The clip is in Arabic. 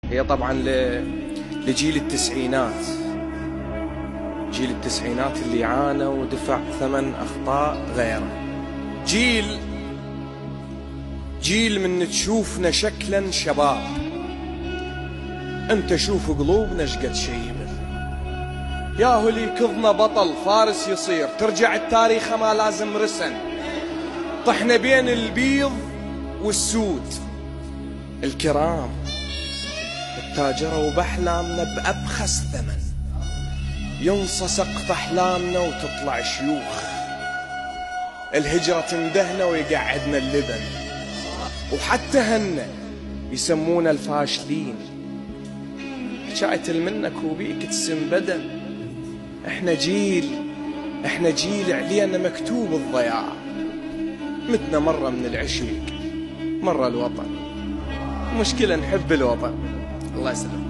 هي طبعا لجيل التسعينات، جيل التسعينات اللي عانى ودفع ثمن أخطاء غيره. جيل من تشوفنا شكلا شباب، انت شوف قلوبنا شقد شيبه. ياهو اللي كظنا بطل فارس يصير، ترجع التاريخ ما لازم رسن. طحنا بين البيض والسود، الكرام التاجروا بأحلامنا بأبخس ثمن. ينصى سقف أحلامنا وتطلع شيوخ، الهجرة تندهنا ويقعدنا اللبن. وحتى هن يسمونا الفاشلين، حكاية المنك وبيك تسم بدن. احنا جيل علينا مكتوب الضياع. متنا مرة من العشيق، مرة الوطن، مشكلة نحب الوطن. الله يسلمك.